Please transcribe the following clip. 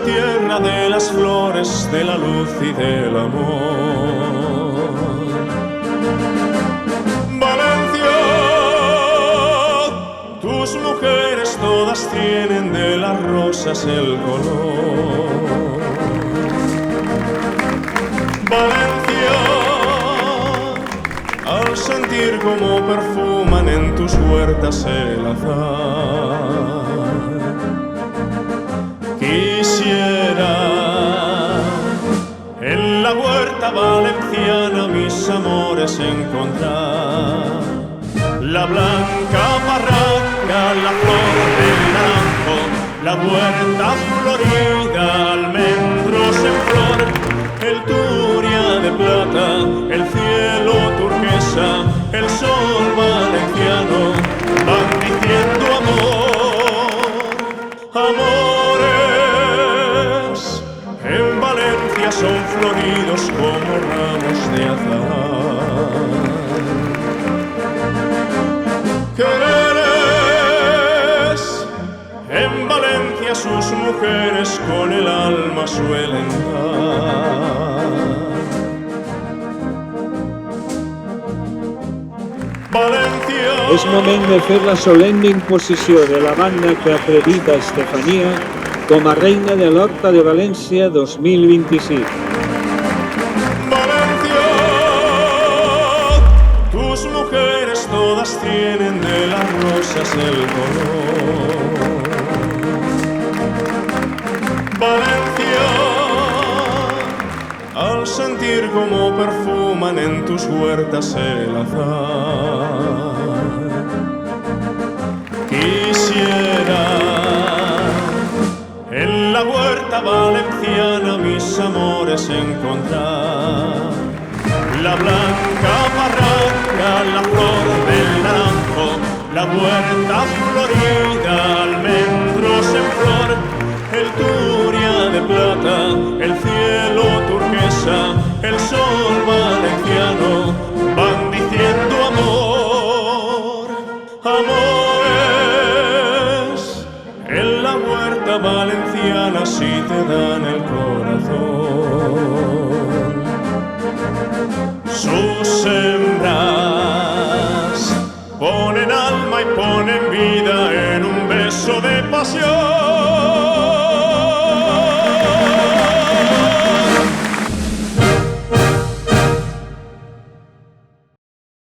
tierra de las flores, de la luz y del amor. Valencia, tus mujeres todas tienen de las rosas el color. Valencia, al sentir cómo perfuman en tus huertas el azar, quisiera en la huerta valenciana mis amores encontrar. La blanca barraca, la flor del naranjo, la huerta florida, almendros en flor, el turia de plata, el cielo turquesa, el sol valenciano, van diciendo amor, amores, en Valencia son floridos como ramos de azahar. Quereres, en Valencia sus mujeres con el alma suelen dar. Valencia. És moment de fer la solemne imposició de la banda que acredita Estefanía com a reina de l'Horta de València 2025. Valencia, tus mujeres todas tienen de las rosas el color. Valencia, al sentir cómo perfuman en tus huertas el azar, quisiera en la huerta valenciana mis amores encontrar. La blanca barraca, la flor del naranjo, la huerta florida, almendros en flor, el turia de plata, el cielo turquesa, el sol valenciano, van diciendo amor, amores, en la huerta valenciana si te dan el corazón. Sus hembras ponen alma y ponen vida en un beso de pasión.